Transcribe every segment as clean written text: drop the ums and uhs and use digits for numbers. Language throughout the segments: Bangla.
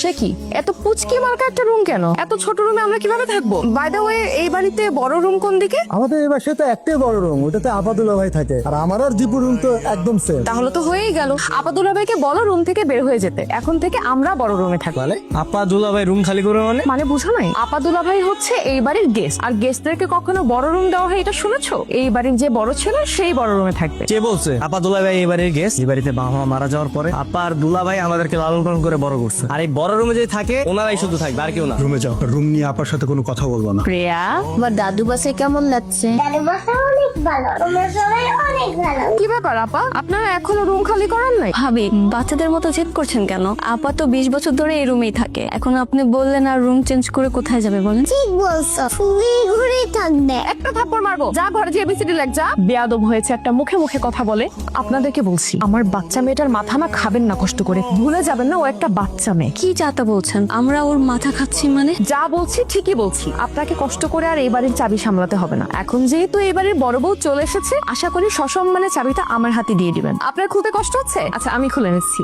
সে কি এত পুচকি মার্কা একটা রুম কেন? এত ছোট রুমে আমরা কিভাবে থাকবো? বাই দ্য ওয়ে, এই বাড়িতে বড় রুম কোন দিকে? আমাদের এই বাসায় তো একটাই বড় রুম, ওটাতে আপাদুল্লাহ ভাই থাকে, আর আমার আর দীপুর রুম তো একদম সেম। তাহলে তো হয়েই গেল। আপাদুল্লাহ ভাইকে বলো রুম থেকে বের হয়ে যেতে। এখন থেকে আমরা বড় রুমে থাকবো। মানে আপা দুলা ভাই রুম খালি করে মানে বুঝো নাই? আপাদুল্লাহ ভাই হচ্ছে এই বাড়ির গেস্ট, আর গেস্টদেরকে কখনো বড় রুম দেওয়া হয় এটা শুনেছো? এই বাড়ির যে বড় ছিল সেই বড় রুমে থাকবে। কে বলছে? আপা দুলা ভাই এবারের গেস্ট। এই বাড়িতে বাবা মা মারা যাওয়ার পরে আপা আর দুলা ভাই আমাদেরকে লালন পালন করে বড় করছে, আর এই বড় রুমে যে থাকে ওনারাই শুধু থাকবে, আর কেউ না। রুমে যাও, রুম নিয়ে আপার সাথে কোনো কথা বলবো না। প্রিয়া, আমার দাদু বাসে কেমন লাগছে? দাদু বাসা অনেক ভালো, তোমরা সবাই অনেক ভালো। কি ব্যাপার আপা, আপনারা এখনো রুম খালি করেন নাই? ভাবি, বাচ্চাদের মতো জেদ করছেন কেন? আপা তো 20 বছর ধরে এই রুমেই থাকে। এখন আপনি বললেন আর রুম চেঞ্জ করে কোথায় যাবে বলেন? ঠিক বলছো, ফুলি ঘুরেই থাকবে। একটা থাপ্পড় মারবো। যা ঘরে যে এবিসিডি লেখ যা। বেয়াদব হয়েছে একটা, মুখে মুখে কথা বলে। আপনাদেরকে বলছি, আমার বাচ্চা মেয়েটার মাথা না খাবেন না কষ্ট করে। ভুলে যাবেন না ও একটা বাচ্চা মেয়ে। কি চাতা বলছেন? আমরা ওর মাথা খাচ্ছি মানে? যা বলছি ঠিকই বলছি। আপনাকে কষ্ট করে আর এই বাড়ির চাবি সামলাতে হবে না। এখন যেহেতু এই বাড়ির বড় বউ চলে এসেছে, আশা করি সসম্মানে চাবিটা আমার হাতে দিয়ে দিবেন। আপনার খুলতে কষ্ট হচ্ছে? আচ্ছা, আমি খুলে নিচ্ছি।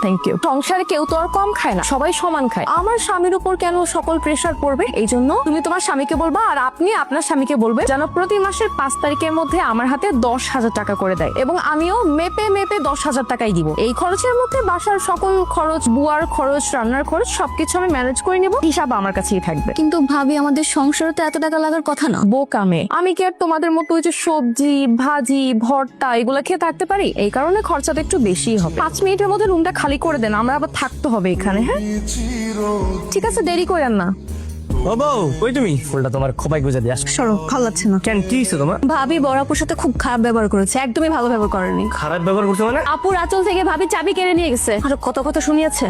Thank you. সংসারে কেউ তো আর কম খায় না, সবাই সমান খায়। আমার স্বামীর উপর কেন সকল প্রেশার পড়বে? এই জন্য তুমি তোমার স্বামীকে বলবা, আর আপনি আপনার স্বামীকে বলবে যেন প্রতি মাসের 5 তারিখের মধ্যে আমার হাতে 10,000 টাকা করে দেয়, এবং আমিও মেপে মেপে 10,000 টাকাই দিব। এই খরচের মধ্যে বাসার সকল খরচ, বুয়ার খরচ, রান্নার খরচ সবকিছু আমি ম্যানেজ করে নিব। হিসাব আমার কাছেই থাকবে। কিন্তু ভাবি, আমাদের সংসারে তো এত টাকা লাগার কথা না। বোকামে, আমি কি আর তোমাদের মতো ওই যে সবজি, ভাজি, ভর্তা এগুলো খেয়ে থাকতে পারি? এই কারণে খরচাটা একটু বেশিই হবে। 5 মিনিটের মধ্যে রুমটা খালি করে দেন, আমরা আবার থাকতে হবে এখানে। হ্যাঁ ঠিক আছে, দেরি করেন না। ও বউ, কই তুমি? ফুলটা তোমার খোপায় গুজে দিয়ে আসো। সরো, ভালো লাগছে না। কেন, কি হয়েছে তোমার? ভাবি বড়াপুর সাথে খুব খারাপ ব্যবহার করেছে, একদমই ভালো ব্যবহার করেনি। খারাপ ব্যবহার করছো মানে? আপুর আঁচল থেকে ভাবি চাবি কেড়ে নিয়ে গেছে, আর কত কথা শুনিয়েছে।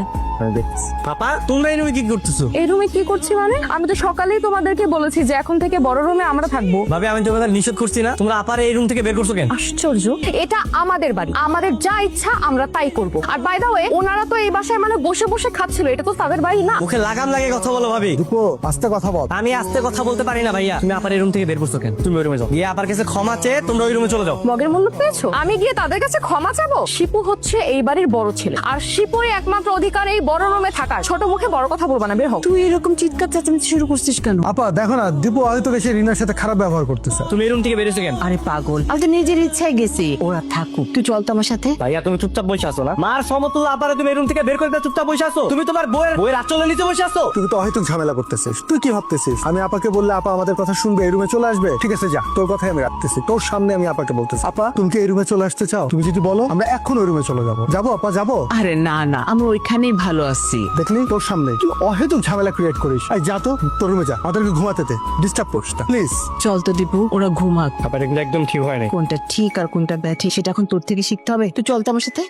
পাপা, তোমরা এই রুমে কি করতেছো? এই রুমে কি করছি মানে? আমি তো সকালেই তোমাদেরকে বলেছি যে এখন থেকে বড় রুমে আমরা থাকবো। ভাবি, আমি তোমাদের নিষেধ করছি না? তোমরা আপার এই রুম থেকে বের করছো কেন? আশ্চর্য, এটা আমাদের বাড়ি, আমাদের যা ইচ্ছা আমরা তাই করব। আর বাই দা ওয়ে, ওনারা তো এই বাসায় মানে বসে বসে খাচ্ছিল, এটা তো তাদের বাড়ি না। মুখে লাগাম লাগে কথা বলো ভাবি। দীপু, আস্তে কথা বল। আমি আস্তে কথা বলতে পারি না ভাইয়া। তুমি আপার এই রুম থেকে বের করছো কেন? তুমি ওই রুমে যাও, গিয়ে আপার কাছে ক্ষমা চেয়ে তোমরা ওই রুমে চলে যাও। মগের মূল্য পেয়েছো? আমি গিয়ে তাদের কাছে ক্ষমা চাবো? শিপু হচ্ছে এই বাড়ির বড় ছেলে, আর শিপুরই একমাত্র অধিকার এই বড় রুমে থাকার। ছোট মুখে বড় কথা বলবা না, বের হও। তুই এরকম চিৎকার চেঁচামেচি শুরু করছিস কেন? আপা দেখো না, দীপু হয়তো বেশি রিনার সাথে খারাপ ব্যবহার করতেছে। তুমি এই রুম থেকে বেরিয়েছো কেন? আরে পাগল, আমি তো নিজের ইচ্ছায় গেছি, ওরা থাকুক, তুই চল তো আমার সাথে। ভাইয়া, তুমি চুপচাপ বসে আছো না? মার সমতুল্য আপারে তুমি এই রুম থেকে বের করে দিয়ে চুপচাপ বসে আছো? তুমি তোমার বইয়ের আঁচলের নিচে বসে আছো? তুই তো হয়তো ঝামেলা করতেছিস। তুই কি ভাবতেছিস আমি আপাকে বললে আপা আমাদের কথা শুনবে, এই রুমে চলে আসবে? ঠিক আছে, যা, তোর কথাই আমি রাখতেছি। তোর সামনে আমি আপাকে বলতেছি, আপা তুমি কি এই রুমে চলে আসতে চাও? তুমি যদি বলো আমরা এখন ওই রুমে চলে যাবো। যাবো আপা, যাবো। আরে না না, আমরা ওইখানেই ভালো আছি। দেখলি, তোর সামনে তুই অহেতুক ঝামেলা ক্রিয়েট করিস। এই যা তো, তোর রুমে যা, আমাদেরকে ঘুমাতে দে, ডিস্টার্ব করিস না প্লিজ। চল তো দীপু, ওরা ঘুমাক। আপার কিন্তু একদম ঠিক হয় না। কোনটা ঠিক আর কোনটা ব্যাঠিক সেটা এখন তোর থেকে শিখতে হবে। তুই চল তো আমার সাথে।